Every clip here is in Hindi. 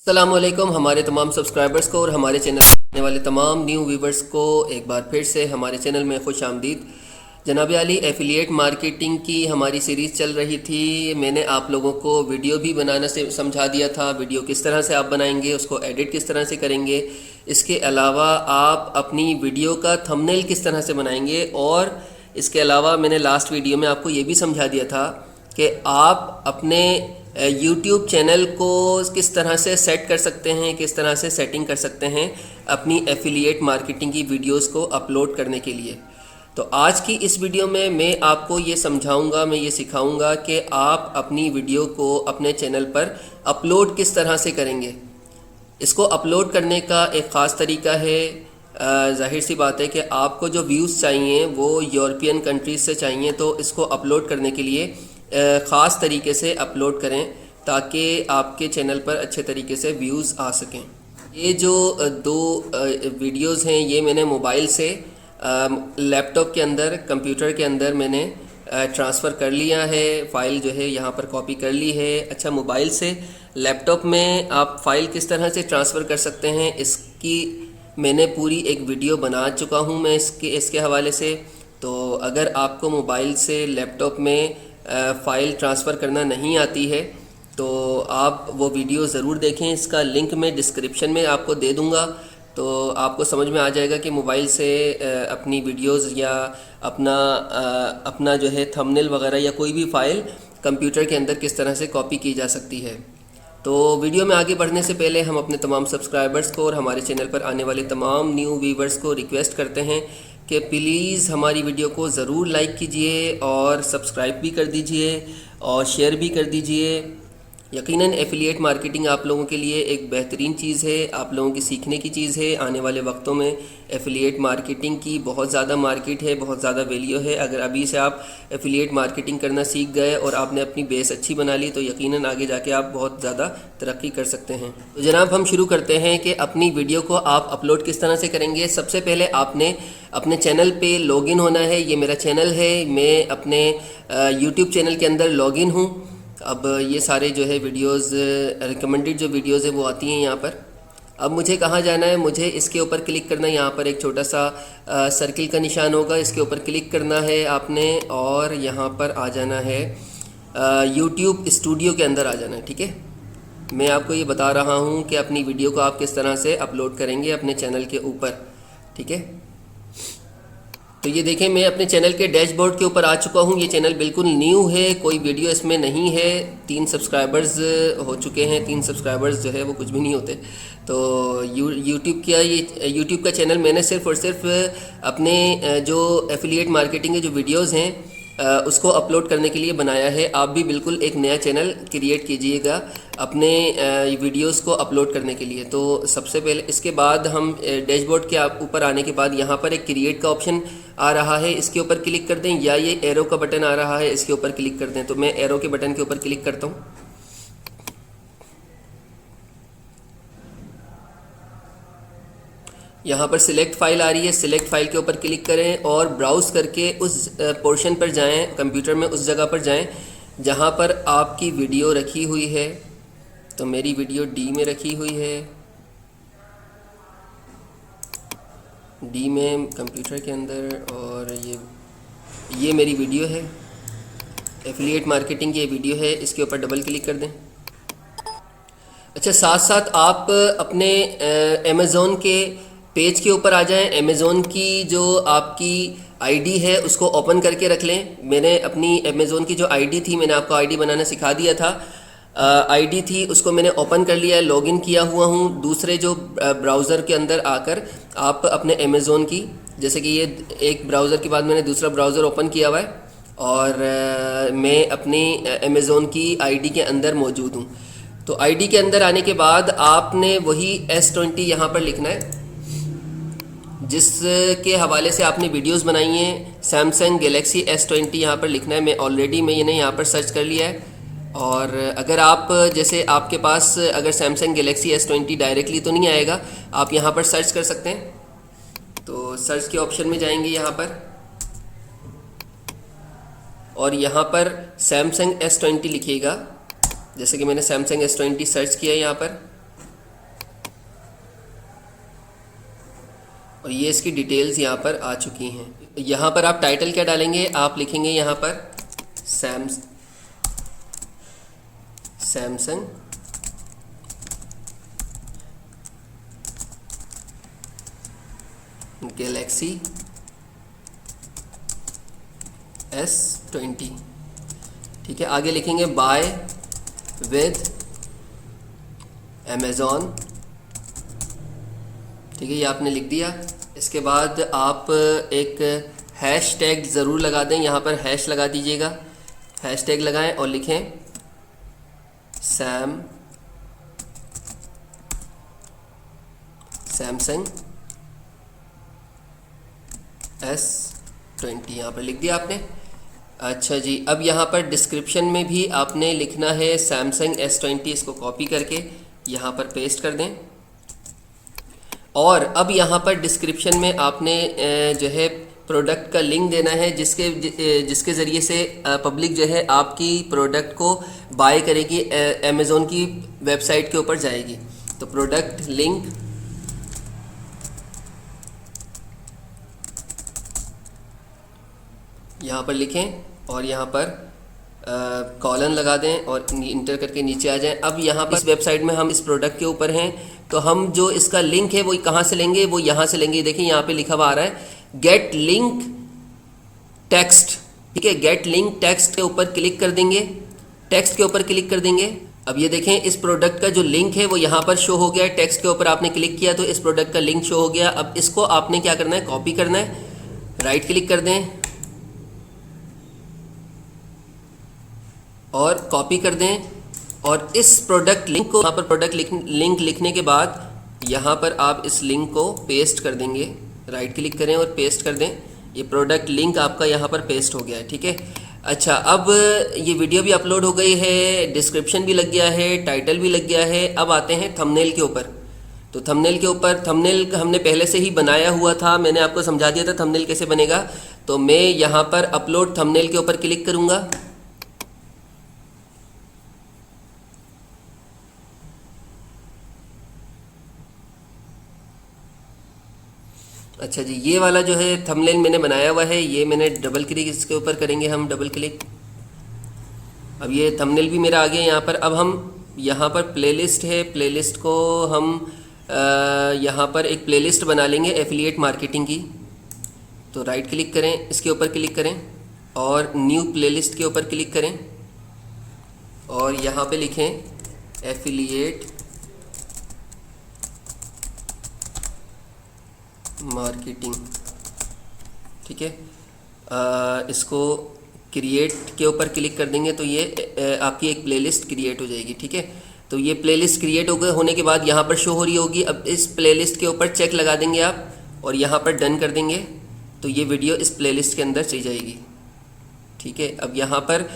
अस्सलामुअलैकुम हमारे तमाम सब्सक्राइबर्स को और हमारे चैनल आने वाले तमाम न्यू व्यूवर्स को एक बार फिर से हमारे चैनल में खुश आमदीद। जनाब अली, एफिलिएट मार्केटिंग की हमारी सीरीज़ चल रही थी। मैंने आप लोगों को वीडियो भी बनाना से समझा दिया था, वीडियो किस तरह से आप बनाएंगे, उसको एडिट किस तरह से करेंगे। इसके अलावा आप अपनी वीडियो का थंबनेल किस तरह से बनाएंगे, और इसके अलावा मैंने लास्ट वीडियो में आपको ये भी समझा दिया था कि आप अपने यूट्यूब चैनल को किस तरह से सेट कर सकते हैं, किस तरह से सेटिंग कर सकते हैं अपनी एफिलिएट मार्केटिंग की वीडियोस को अपलोड करने के लिए। तो आज की इस वीडियो में मैं आपको ये समझाऊंगा, मैं ये सिखाऊंगा कि आप अपनी वीडियो को अपने चैनल पर अपलोड किस तरह से करेंगे। इसको अपलोड करने का एक ख़ास तरीका है। जाहिर सी बात है कि आपको जो व्यूज़ चाहिए वो यूरोपियन कंट्रीज़ से चाहिए, तो इसको अपलोड करने के लिए ख़ास तरीके से अपलोड करें ताकि आपके चैनल पर अच्छे तरीके से व्यूज़ आ सकें। ये जो दो वीडियोज़ हैं ये मैंने मोबाइल से लैपटॉप के अंदर, कंप्यूटर के अंदर मैंने ट्रांसफ़र कर लिया है। फ़ाइल जो है यहाँ पर कॉपी कर ली है। अच्छा, मोबाइल से लैपटॉप में आप फ़ाइल किस तरह से ट्रांसफ़र कर सकते हैं, इसकी मैंने पूरी एक वीडियो बना चुका हूँ मैं इसके हवाले से। तो अगर आपको मोबाइल से लैपटॉप में फ़ाइल ट्रांसफ़र करना नहीं आती है तो आप वो वीडियो ज़रूर देखें। इसका लिंक मैं डिस्क्रिप्शन में आपको दे दूँगा, तो आपको समझ में आ जाएगा कि मोबाइल से अपनी वीडियोज़ या अपना जो है थंबनेल वगैरह या कोई भी फ़ाइल कंप्यूटर के अंदर किस तरह से कॉपी की जा सकती है। तो वीडियो में आगे बढ़ने से पहले हम अपने तमाम सब्सक्राइबर्स को और हमारे चैनल पर आने वाले तमाम न्यू व्यूवर्स को रिक्वेस्ट करते हैं कि प्लीज़ हमारी वीडियो को ज़रूर लाइक कीजिए और सब्सक्राइब भी कर दीजिए और शेयर भी कर दीजिए। यकीनन एफिलिएट मार्केटिंग आप लोगों के लिए एक बेहतरीन चीज़ है, आप लोगों की सीखने की चीज़ है। आने वाले वक्तों में एफिलिएट मार्केटिंग की बहुत ज़्यादा मार्केट है, बहुत ज़्यादा वैल्यू है। अगर अभी से आप एफिलिएट मार्केटिंग करना सीख गए और आपने अपनी बेस अच्छी बना ली तो यकीनन आगे जाके आप बहुत ज़्यादा तरक्की कर सकते हैं। तो जनाब, हम शुरू करते हैं कि अपनी वीडियो को आप अपलोड किस तरह से करेंगे। सबसे पहले आपने अपने चैनल पे लॉगिन होना है। ये मेरा चैनल है, मैं अपने यूट्यूब चैनल के अंदर लॉगिन हूँ। अब ये सारे जो है वीडियोस, रिकमेंडेड जो वीडियोस है वो आती हैं यहाँ पर। अब मुझे कहाँ जाना है, मुझे इसके ऊपर क्लिक करना है। यहाँ पर एक छोटा सा सर्किल का निशान होगा, इसके ऊपर क्लिक करना है आपने और यहाँ पर आ जाना है यूट्यूब स्टूडियो के अंदर आ जाना है। ठीक है, मैं आपको ये बता रहा हूँ कि अपनी वीडियो को आप किस तरह से अपलोड करेंगे अपने चैनल के ऊपर। ठीक है, तो ये देखें, मैं अपने चैनल के डैशबोर्ड के ऊपर आ चुका हूँ। ये चैनल बिल्कुल न्यू है, कोई वीडियो इसमें नहीं है। 3 सब्सक्राइबर्स हो चुके हैं। 3 सब्सक्राइबर्स जो है वो कुछ भी नहीं होते। तो यूट्यूब का चैनल मैंने सिर्फ़ और सिर्फ अपने जो एफिलिएट मार्केटिंग के जो वीडियोज़ हैं उसको अपलोड करने के लिए बनाया है। आप भी बिल्कुल एक नया चैनल क्रिएट कीजिएगा अपने वीडियोस को अपलोड करने के लिए। तो सबसे पहले इसके बाद हम डैशबोर्ड के ऊपर आने के बाद यहाँ पर एक क्रिएट का ऑप्शन आ रहा है, इसके ऊपर क्लिक कर दें, या ये एरो का बटन आ रहा है, इसके ऊपर क्लिक कर दें। तो मैं एरो के बटन के ऊपर क्लिक करता हूँ। यहाँ पर सिलेक्ट फ़ाइल आ रही है, सिलेक्ट फ़ाइल के ऊपर क्लिक करें और ब्राउज़ करके उस पोर्शन पर जाएं, कंप्यूटर में उस जगह पर जाएं जहाँ पर आपकी वीडियो रखी हुई है। तो मेरी वीडियो डी में रखी हुई है, डी में कंप्यूटर के अंदर, और ये मेरी वीडियो है, एफिलिएट मार्केटिंग की ये वीडियो है। इसके ऊपर डबल क्लिक कर दें। अच्छा, साथ साथ आप अपने अमेज़ॉन के पेज के ऊपर आ जाएं। अमेज़ॉन की जो आपकी आईडी है उसको ओपन करके रख लें। मैंने अपनी अमेज़ॉन की जो आईडी थी, मैंने आपको आईडी बनाना सिखा दिया था। आईडी थी उसको मैंने ओपन कर लिया है, लॉगिन किया हुआ हूँ। दूसरे जो ब्राउज़र के अंदर आकर आप अपने अमेज़ॉन की, जैसे कि ये एक ब्राउज़र के बाद मैंने दूसरा ब्राउज़र ओपन किया हुआ है और मैं अपनी अमेज़ॉन की आईडी के अंदर मौजूद हूँ। तो आईडी के अंदर आने के बाद आपने वही S20 यहाँ पर लिखना है जिसके हवाले से आपने वीडियोस बनाई हैं। सैमसंग गैलेक्सी S20 यहाँ पर लिखना है। मैंने यहाँ पर सर्च कर लिया है। और अगर आप, जैसे आपके पास अगर सैमसंग गैलेक्सी S20 डायरेक्टली तो नहीं आएगा, आप यहाँ पर सर्च कर सकते हैं। तो सर्च के ऑप्शन में जाएंगे यहाँ पर और यहाँ पर सैमसंग S20 लिखिएगा। जैसे कि मैंने सैमसंग S20 सर्च किया है यहाँ पर। और ये इसकी डिटेल्स यहाँ पर आ चुकी हैं। यहाँ पर आप टाइटल क्या डालेंगे, आप लिखेंगे यहाँ पर सैमसंग गैलेक्सी S20। ठीक है, आगे लिखेंगे बाय विद अमेज़ॉन। ठीक है, ये आपने लिख दिया। इसके बाद आप एक हैश टैग ज़रूर लगा दें, यहाँ पर हैश लगा दीजिएगा, हैश टैग लगाएं और लिखें सैमसंग S20, यहाँ पर लिख दिया आपने। अच्छा जी, अब यहाँ पर डिस्क्रिप्शन में भी आपने लिखना है सैमसंग S20, इसको कॉपी करके यहाँ पर पेस्ट कर दें। और अब यहाँ पर डिस्क्रिप्शन में आपने जो है प्रोडक्ट का लिंक देना है, जिसके ज़रिए से पब्लिक जो है आपकी प्रोडक्ट को बाय करेगी, अमेज़ॉन की वेबसाइट के ऊपर जाएगी। तो प्रोडक्ट लिंक यहाँ पर लिखें और यहाँ पर कॉलन लगा दें और इंटर करके नीचे आ जाएं। अब यहाँ पर इस वेबसाइट में हम इस प्रोडक्ट के ऊपर हैं, तो हम जो इसका लिंक है वो कहाँ से लेंगे, वो यहाँ से लेंगे। देखिए यहाँ पे लिखा हुआ आ रहा है गेट लिंक टेक्स्ट। ठीक है, गेट लिंक टेक्स्ट के ऊपर क्लिक कर देंगे, टेक्स्ट के ऊपर क्लिक कर देंगे। अब ये देखें इस प्रोडक्ट का जो लिंक है वो यहाँ पर शो हो गया, टेक्स्ट के ऊपर आपने क्लिक किया तो इस प्रोडक्ट का लिंक शो हो गया। अब इसको आपने क्या करना है, कॉपी करना है, राइट क्लिक कर दें और कॉपी कर दें और इस प्रोडक्ट लिंक को यहाँ पर प्रोडक्ट लिंक लिखने के बाद यहाँ पर आप इस लिंक को पेस्ट कर देंगे, राइट क्लिक करें और पेस्ट कर दें। ये प्रोडक्ट लिंक आपका यहाँ पर पेस्ट हो गया है। ठीक है, अच्छा, अब ये वीडियो भी अपलोड हो गई है, डिस्क्रिप्शन भी लग गया है, टाइटल भी लग गया है। अब आते हैं थंबनेल के ऊपर। तो थंबनेल के ऊपर, थंबनेल हमने पहले से ही बनाया हुआ था, मैंने आपको समझा दिया था थंबनेल कैसे बनेगा। तो मैं यहाँ पर अपलोड थंबनेल के ऊपर क्लिक करूँगा। अच्छा जी, ये वाला जो है थंबनेल मैंने बनाया हुआ है, ये मैंने डबल क्लिक इसके ऊपर करेंगे, हम डबल क्लिक। अब ये थंबनेल भी मेरा आ गया यहाँ पर। अब हम यहाँ पर प्लेलिस्ट है, प्लेलिस्ट को हम यहाँ पर एक प्लेलिस्ट बना लेंगे एफिलिएट मार्केटिंग की। तो राइट क्लिक करें, इसके ऊपर क्लिक करें और न्यू प्लेलिस्ट के ऊपर क्लिक करें और यहाँ पे लिखें एफिलिएट मार्केटिंग। ठीक है, इसको क्रिएट के ऊपर क्लिक कर देंगे तो ये आपकी एक प्लेलिस्ट क्रिएट हो जाएगी। ठीक है, तो ये प्लेलिस्ट क्रिएट होने के बाद यहाँ पर शो हो रही होगी। अब इस प्लेलिस्ट के ऊपर चेक लगा देंगे आप और यहाँ पर डन कर देंगे तो ये वीडियो इस प्लेलिस्ट के अंदर चली जाएगी। ठीक है, अब यहाँ पर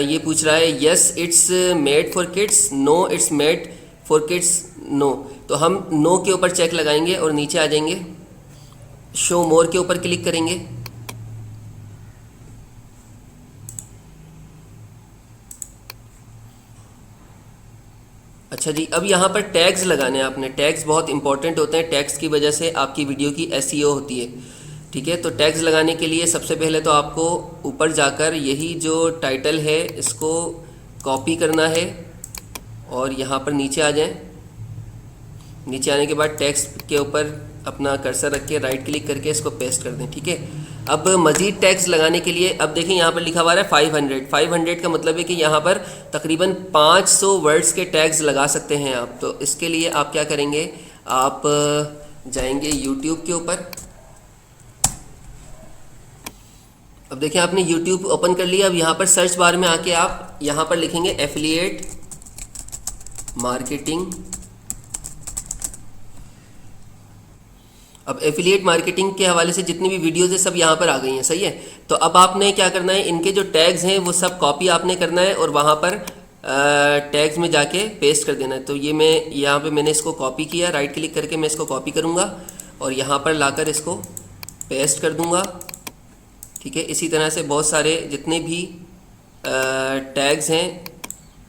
ये पूछ रहा है yes it's made for kids, no it's made for kids, no. तो हम नो के ऊपर चेक लगाएंगे और नीचे आ जाएंगे, शो मोर के ऊपर क्लिक करेंगे। अच्छा जी, अब यहाँ पर टैग्स लगाने हैं आपने। टैग्स बहुत इंपॉर्टेंट होते हैं, टैग्स की वजह से आपकी वीडियो की एसईओ होती है। ठीक है, तो टैग्स लगाने के लिए सबसे पहले तो आपको ऊपर जाकर यही जो टाइटल है इसको कॉपी करना है और यहाँ पर नीचे आ जाएं। नीचे आने के बाद टेक्स्ट के ऊपर अपना कर्सर रख के राइट क्लिक करके इसको पेस्ट कर दें। ठीक है, अब मज़ीद टैग्स लगाने के लिए अब देखें यहाँ पर लिखा हुआ है 500 का मतलब है कि यहाँ पर तकरीबन 500 वर्ड्स के टैग्स लगा सकते हैं आप। तो इसके लिए आप क्या करेंगे, आप जाएंगे YouTube के ऊपर। अब देखें आपने YouTube ओपन कर लिया। अब यहाँ पर सर्च बार में आके आप यहाँ पर लिखेंगे एफिलिएट मार्केटिंग। अब एफिलिएट मार्केटिंग के हवाले से जितनी भी वीडियोज़ है सब यहाँ पर आ गई हैं, सही है। तो अब आपने क्या करना है, इनके जो टैग्स हैं वो सब कॉपी आपने करना है और वहाँ पर टैग्स में जाके पेस्ट कर देना है। तो ये मैं यहाँ पे मैंने इसको कॉपी किया, राइट क्लिक करके मैं इसको कॉपी करूँगा और यहाँ पर लाकर इसको पेस्ट कर दूँगा। ठीक है, इसी तरह से बहुत सारे जितने भी टैग्स हैं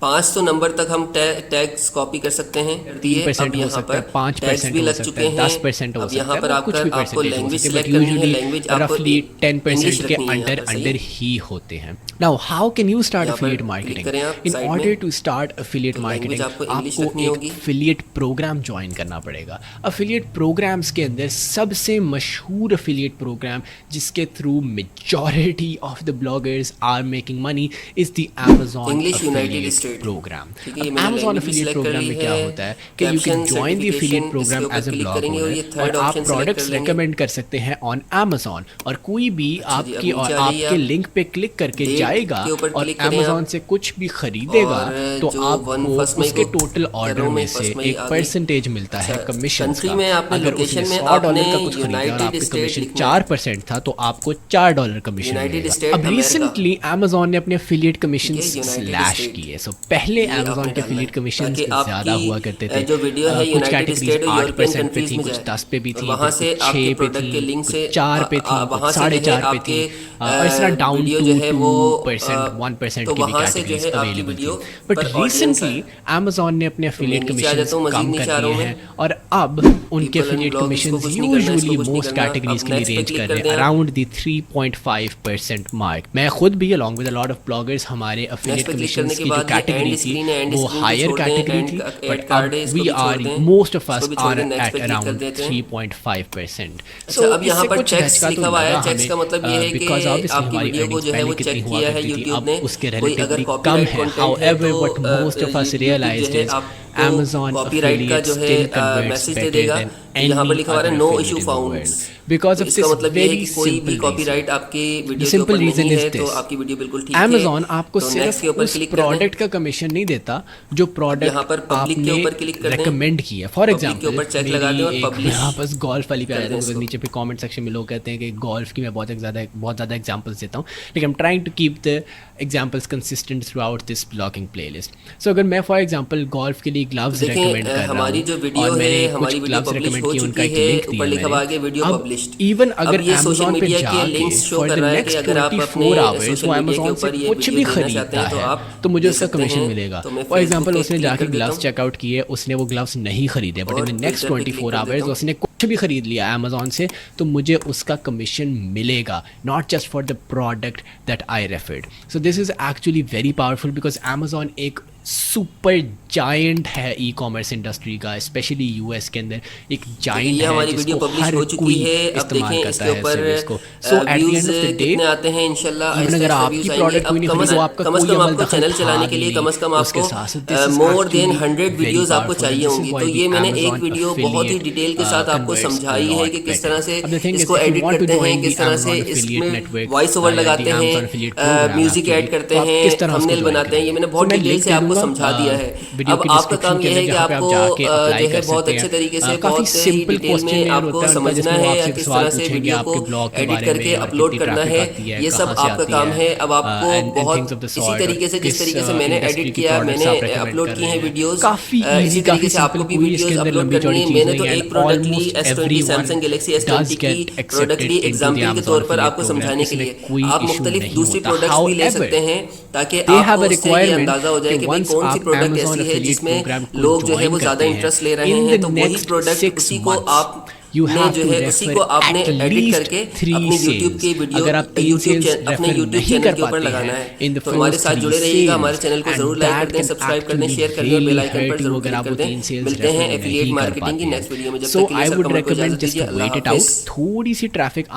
500 नंबर तक हम टैग्स कॉपी कर सकते हैं। 3% अब हो यहाँ सकता पर है, 5% टैग्स भी हो लग सकता चुके है, हैं। 10% हो अब सकता यहाँ है, पर मतलब कुछ भी आपको परसेंटेज हो लैंग्वेज सकती है, सिलेक्ट बट करनी है। यूजुअली लैंग्वेज आपको रफली 10% इंग्लिश के रखनी है यहाँ अंदर पर, सही अंदर है। ही होते हैं। Now how can you start यहाँ पर एफिलिएट क्लिक मार्केटिंग? करें आप इन साइड ऑर्डर में, टू स्टार्ट एफिलिएट तो लैंग्वेज मार्केटिंग आपको इंग्लिश आपको रखनी एक होगी। एफिलिएट प्रोग्राम ज्वाइन करना पड़ेगा। एफिलिएट प्रोग्राम्स के अंदर सबसे मशहूर एफिलिएट प्रोग्राम जिसके through majority of the bloggers are making money is the Amazon English United affiliate State, program. ठीक है। ये अब मैंने Amazon लैंग्वेज भी एफिलिएट सिलेक्ट कर प्रोग्राम ली में क्या है। होता है कि you caption can join the affiliate certification, इसके प्रोग्राम ऊपर एज अ क्लिक ब्लॉग करेंगे और ओनर ये और थर्ड आप ऑप्शन सेलेक्ट कर प्रोडक्ट्स लेंगे। रिकमेंड कर सकते हैं ऑन Amazon, और कोई भी अच्छा जी, अब आपकी और नीचे आ जाइए आपके आप। लिंक पे क्लिक करके डेट जाएगा के ऊपर और क्लिक करें Amazon आप। से कुछ भी खरीदेगा और तो जो आपको 1 मई उसके को टोटल कर ऑर्डर रहा हूँ में मैं, से 1 मई एक आ गई। परसेंटेज मिलता है अच्छा, कमीशन कंट्री का। में आपने अगर उसने लोकेशन में $100 का आपने कुछ खरीदा और यूनाइटेड आपके स्टेट कमीशन लिखना है। 4% था तो आपको $4 कमीशन यूनाइटेड मिलेगा। स्टेट अब अमेरिका, रिसेंटली Amazon ने अपने एफिलिएट कमीशन ठीक है, यूनाइटेड स्लैश स्टेट, किए। सो पहले ये Amazon आपने के डालना एफिलिएट है कमीशन ताकि ज़्यादा हुआ करते थे। जो वीडियो है कुछ यूनाइटेड कैटेगरीज स्टेट और यूरोपियन 8% पे कंट्रीज थी, में कुछ जाए 10 पे भी और थी, वहाँ फिर से कुछ आपके 6 पे प्रोडक्ट के थी, लिंक कुछ से 4 पे थी, वहाँ कुछ से जो है 4.5 पे आपके थी, और इस तरह डाउन वीडियो टू जो है वो 2% 1% तो की भी वहाँ से जो कैटेगरीज है आपकी अवेलेबल थी। वीडियो बट पर ऑडियंस रिसेंटली Amazon ने अपने तो मैं एफिलिएट नीचे आ कमीशन जाता हूँ, मजीद कम नीचे कर आ रहा दिए हूँ हैं मैं। और अब उनके People and एफिलिएट blog, इसको कमीशन कुछ नहीं करना, इसको यूजुअली कुछ नहीं मोस्ट करना। कैटेगरीज अब के लिए next पे रेंज click कर कर रहे दें हैं आप। Around the 3.5% mark. मैं खुद भी along with a lot of bloggers हमारे एफिलिएट पे क्लिक कमीशन करने के की जो बाद ये कैटेगरी एंड थी स्क्रीन है, एंड वो स्क्रीन को हायर छोड़ दें। कैटेगरी एंड थी, ऐड बट कार्ड अब है, इसको वी भी छोड़ आर दें, मोस्ट ऑफ इसको अस भी छोड़ आर दें, नेक्स्ट एट पे क्लिक कर अराउंड देते हैं। 3.5%। अच्छा, सो अब यहाँ इससे पर कुछ चेक्स धचका तो लिखा हुआ है। लगा चेक्स हमें, का मतलब ये है कि बिकॉज ऑब्वियसली आपकी हमारी वीडियो को जो अर्निंग्स है वो पहले चेक कितनी हुआ किया है करती थी, यूट्यूब अब ने। उसके कोई अगर रिलेटिवली कम कॉपीराइट है। कंटेंट है हाउएवर तो what most of us YouTube जो रियलाइज्ड है इज आपको Amazon कॉपीराइट का affiliate जो है still converts मैसेज दे better देगा। than तो यहाँ पर any लिखा हुआ है other no affiliate issue in the found. world because तो of इसका this मतलब ये है very कि कोई भी simple reason. कॉपीराइट आपकी The वीडियो के simple ऊपर reason नहीं is है तो this. आपकी वीडियो बिल्कुल ठीक Amazon है। आपको तो नेक्स्ट सिर्फ के ऊपर उस क्लिक कर दें। प्रोडक्ट का कमीशन नहीं देता जो यहाँ प्रोडक्ट पर पब्लिक के आपने ऊपर क्लिक कर दें। रेकमेंड की है। फॉर पब्लिक के एग्जांपल ऊपर चेक लगा दें और मेरी एक publish यहाँ बस गोल्फ वाली पे कर आया था, दें बिकॉज इसको। नीचे पे कमेंट सेक्शन में लोग कहते हैं कि गोल्फ की मैं बहुत ज़्यादा एग्जांपल्स देता हूँ, लेकिन I am trying to keep the examples consistent throughout this blogging playlist. So अगर मैं फॉर एग्जांपल गोल्फ के लिए ग्लव्स देखें, रेकमेंड कर रहा हमारी जो हूँ वीडियो और है, मैंने हमारी कुछ वीडियो ग्लव्स पब्लिश रेकमेंड हो किए, चुकी उनका एक है, लिंक ऊपर दिया लिखा हुआ है कि मैंने। वीडियो अब पब्लिश्ड। इवन अगर अब ये सोशल Amazon पे मीडिया के जाके लिंक्स शो फॉर कर द रहा है कि नेक्स्ट अगर आप 24 अपने आवर्स सोशल वो मीडिया के Amazon से ऊपर ये कुछ भी वीडियो देना चाहते खरीदता हैं तो है आप तो मुझे दे उसका सकते कमीशन हैं। मिलेगा। तो मैं फॉर Facebook एग्जांपल पे उसने क्लिक जाके कर देता ग्लव्स हूँ चेकआउट किए, उसने वो ग्लव्स नहीं खरीदे, बट और इन द नेक्स्ट Twitter पे क्लिक 24 कर आवर्स देता हूँ। उसने कुछ भी खरीद लिया Amazon से तो मुझे उसका कमीशन मिलेगा, not just for the product that I referred. So this is actually very powerful because Amazon एक सुपर जायंट है ई कॉमर्स इंडस्ट्री का, स्पेशली यूएस के अंदर एक जायंट ये है हमारी वीडियो जिसको पब्लिश हर हो चुकी कोई है। अब इस्तेमाल देखें करता इसके है ऊपर सर्विस को। So at the views end of the day कितने आते हैं इंशाल्लाह इवन अगर आपकी प्रोडक्ट कोई नहीं खरीदी वो आपका कोई अमल आपको दखल चैनल था चलाने के भी लिए नहीं, कम से कम उसके आपको साथ साथ this is more than actually 100 very videos आपको powerful चाहिए and this is होंगी। why तो the ये मैंने एक Amazon वीडियो बहुत ही affiliate, डिटेल के साथ आपको converts a समझाई है lot कि किस better. तरह से अब the thing is, इसको if you edit want to करते हैं, join the किस तरह से Amazon affiliate इसमें network, वॉइस ओवर the लगाते Amazon हैं, affiliate program music actually, add करते तो आप हैं, किस तरह उसको थंबनेल join बनाते हैं। ये मैंने करेंगे? बहुत तो मैं डिटेल link से दे आपको दूंगा, समझा दिया है। वीडियो अब के आपका काम डिस्क्रिप्शन के ये है अंदर कि जहाँ पे आप आपको जाके अप्लाई जो है कर बहुत सकते अच्छे हैं। तरीके से काफ़ी बहुत ही सिंपल डिटेल में क्वेश्चन आपको होता है उनका, समझना जिसमें वो है या आपसे किस सवाल तरह से पूछेंगे वीडियो को आपके ब्लॉग के एडिट बारे करके में और अपलोड कितनी करना ट्रैफिक है, आती है, ये सब कहाँ से आपका आती काम है। अब and आपको बहुत things of the इसी sort, तरीके से जिस किस तरीके से मैंने इंडस्ट्री एडिट की किया, प्रोडक्ट्स मैंने आप recommend अपलोड कर की रहे हैं हैं। वीडियोस काफ़ी इसी इजी, तरीके काफ़ी से आपको सिंपल, भी कोई इसके वीडियोस अंदर अपलोड लंबी करनी चौड़ी है। चीज़ मैंने नहीं तो है, एक प्रोडक्ट ली almost S20 everyone Samsung Galaxy does S20 की get प्रोडक्ट ली accepted into the एग्जाम्पल के Amazon तौर पर affiliate आपको program. समझाने के इसमें लिए। कोई आप issue मुख्तलिफ नहीं दूसरी होता। प्रोडक्ट्स भी ले However, सकते हैं ताकि they have आपको a उससे ये requirement अंदाजा हो जाए कि कि भाई once कौन सी आप प्रोडक्ट Amazon ऐसी है affiliate जिसमें program को लोग जो है join वो ज़्यादा करते हैं, इंटरेस्ट ले रहे in हैं। the तो वही next प्रोडक्ट 6 उसी को months, आप you ने have जो to है उसी refer को आपने at एडिट least करके 3 अपनी यूट्यूब sales. की वीडियो अगर आप 3 sales अपने refer यूट्यूब नहीं चैनल कर के ऊपर पाते लगाना हैं है। in the तो हमारे first साथ 3 जुड़े रहिएगा, हमारे sales, चैनल को and जरूर लाइक कर that दें, can सब्सक्राइब कर दें, actually शेयर कर दें और बेल really आइकन पर hurt you जरूर अगर क्लिक आप कर वो दें। 3 sales मिलते हैं refer एफिलिएट नहीं कर मार्केटिंग पाते की हैं। नेक्स्ट वीडियो में। जब So तक के लिए I सब would कमेंट को recommend इजाजत just दीजिए। to Allah wait it out, हाफिज़। थोड़ी सी ट्रैफिक